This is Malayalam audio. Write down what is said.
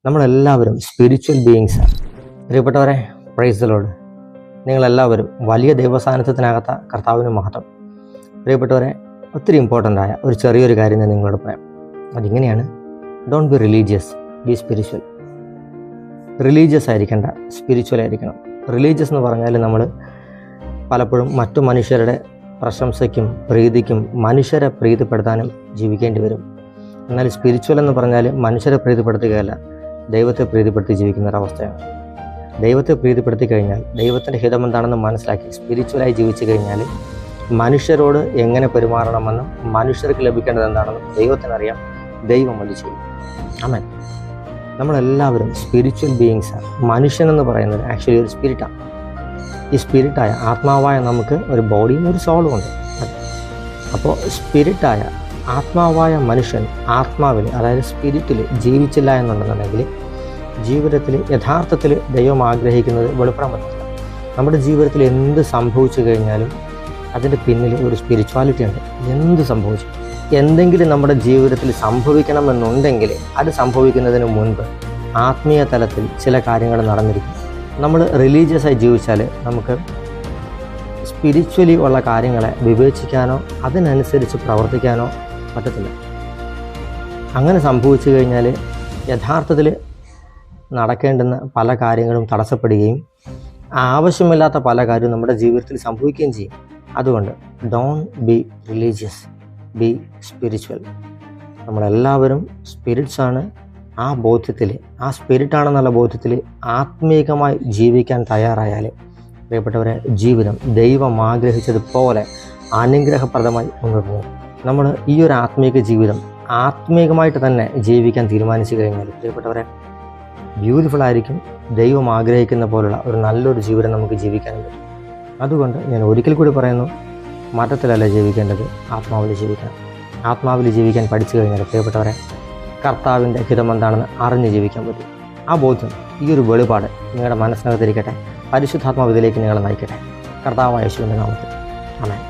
നമ്മളെല്ലാവരും സ്പിരിച്വൽ ബീയിങ്സാണ്. പ്രിയപ്പെട്ടവരെ, പ്രൈസ് ദി ലോർഡ്. നിങ്ങളെല്ലാവരും വലിയ ദൈവസാന്നിധ്യത്തിനകത്ത കർത്താവിന് മഹത്വം. പ്രിയപ്പെട്ടവരെ, ഒത്തിരി ഇമ്പോർട്ടൻ്റ് ആയ ഒരു ചെറിയൊരു കാര്യം ഞാൻ നിങ്ങളോട് പറയാം. അതിങ്ങനെയാണ്: don't be religious, be spiritual. Religious ആയിരിക്കേണ്ട, സ്പിരിച്വൽ ആയിരിക്കണം. റിലീജിയസ് എന്ന് പറഞ്ഞാൽ നമ്മൾ പലപ്പോഴും മറ്റു മനുഷ്യരുടെ പ്രശംസയ്ക്കും പ്രീതിക്കും മനുഷ്യരെ പ്രീതിപ്പെടുത്താനും ജീവിക്കേണ്ടി വരും. എന്നാൽ സ്പിരിച്വൽ എന്ന് പറഞ്ഞാൽ മനുഷ്യരെ പ്രീതിപ്പെടുത്തുകയല്ല, ദൈവത്തെ പ്രീതിപ്പെടുത്തി ജീവിക്കുന്ന ഒരവസ്ഥയാണ്. ദൈവത്തെ പ്രീതിപ്പെടുത്തി കഴിഞ്ഞാൽ ദൈവത്തിൻ്റെ ഹിതം എന്താണെന്ന് മനസ്സിലാക്കി സ്പിരിച്വലായി ജീവിച്ചു കഴിഞ്ഞാൽ മനുഷ്യരോട് എങ്ങനെ പെരുമാറണമെന്നും മനുഷ്യർക്ക് ലഭിക്കേണ്ടത് എന്താണെന്നും ദൈവത്തിനറിയാം. ദൈവം അത് ചെയ്യും. ആമേൻ. നമ്മളെല്ലാവരും സ്പിരിച്വൽ ബീയിങ്സാണ്. മനുഷ്യനെന്ന് പറയുന്നത് ആക്ച്വലി ഒരു സ്പിരിറ്റാണ്. ഈ സ്പിരിറ്റായ ആത്മാവായ നമുക്ക് ഒരു ബോഡിയും ഒരു സോളും ഉണ്ട്. അപ്പോൾ സ്പിരിറ്റായ ആത്മാവായ മനുഷ്യൻ ആത്മാവിൽ, അതായത് സ്പിരിറ്റിൽ ജീവിച്ചില്ല എന്നുണ്ടെന്നുണ്ടെങ്കിൽ ജീവിതത്തിൽ യഥാർത്ഥത്തിൽ ദൈവം ആഗ്രഹിക്കുന്നത് വെളിപ്പെടാൻ പറ്റില്ല. നമ്മുടെ ജീവിതത്തിൽ എന്ത് സംഭവിച്ചു കഴിഞ്ഞാലും അതിൻ്റെ പിന്നിൽ ഒരു സ്പിരിച്വാലിറ്റി ഉണ്ട്. എന്ത് സംഭവിച്ചു, എന്തെങ്കിലും നമ്മുടെ ജീവിതത്തിൽ സംഭവിക്കണമെന്നുണ്ടെങ്കിൽ അത് സംഭവിക്കുന്നതിന് മുൻപ് ആത്മീയ തലത്തിൽ ചില കാര്യങ്ങൾ നടന്നിരിക്കും. നമ്മൾ റിലീജിയസായി ജീവിച്ചാൽ നമുക്ക് സ്പിരിച്വലി ഉള്ള കാര്യങ്ങളെ വിവേചിക്കാനോ അതിനനുസരിച്ച് പ്രവർത്തിക്കാനോ പറ്റത്തില്ല. അങ്ങനെ സംഭവിച്ചു കഴിഞ്ഞാൽ യഥാർത്ഥത്തിൽ നടക്കേണ്ടുന്ന പല കാര്യങ്ങളും തടസ്സപ്പെടുകയും ആവശ്യമില്ലാത്ത പല കാര്യവും നമ്മുടെ ജീവിതത്തിൽ സംഭവിക്കുകയും ചെയ്യും. അതുകൊണ്ട് don't be religious, be spiritual. നമ്മളെല്ലാവരും സ്പിരിറ്റ്സാണ്. ആ ബോധ്യത്തിൽ, ആ സ്പിരിറ്റാണെന്നുള്ള ബോധ്യത്തിൽ ആത്മീകമായി ജീവിക്കാൻ തയ്യാറായാൽ പ്രിയപ്പെട്ടവരെ, ജീവിതം ദൈവം ആഗ്രഹിച്ചതുപോലെ അനുഗ്രഹപ്രദമായി മുന്നോട്ട് പോകും. നമ്മൾ ഈ ഒരു ആത്മീക ജീവിതം ആത്മീകമായിട്ട് തന്നെ ജീവിക്കാൻ തീരുമാനിച്ചു കഴിഞ്ഞാൽ പ്രിയപ്പെട്ടവരെ, ബ്യൂട്ടിഫുൾ ആയിരിക്കും. ദൈവം ആഗ്രഹിക്കുന്ന പോലുള്ള ഒരു നല്ലൊരു ജീവിതം നമുക്ക് ജീവിക്കാനും പറ്റും. അതുകൊണ്ട് ഞാൻ ഒരിക്കൽ കൂടി പറയുന്നു, മതത്തിലല്ല ജീവിക്കേണ്ടത്, ആത്മാവിൽ ജീവിക്കണം. ആത്മാവിൽ ജീവിക്കാൻ പഠിച്ചു കഴിഞ്ഞാൽ പ്രിയപ്പെട്ടവരെ, കർത്താവിൻ്റെ ഹിതം എന്താണെന്ന് അറിഞ്ഞ് ജീവിക്കാൻ പറ്റും. ആ ബോധ്യം, ഈ ഒരു വെളിപാട് നിങ്ങളുടെ മനസ്സിനകത്തിരിക്കട്ടെ. പരിശുദ്ധാത്മാവിലേക്ക് നിങ്ങളെ നയിക്കട്ടെ. കർത്താവായ യേശുവിൻ്റെ നാമത്തിൽ. ആമേൻ.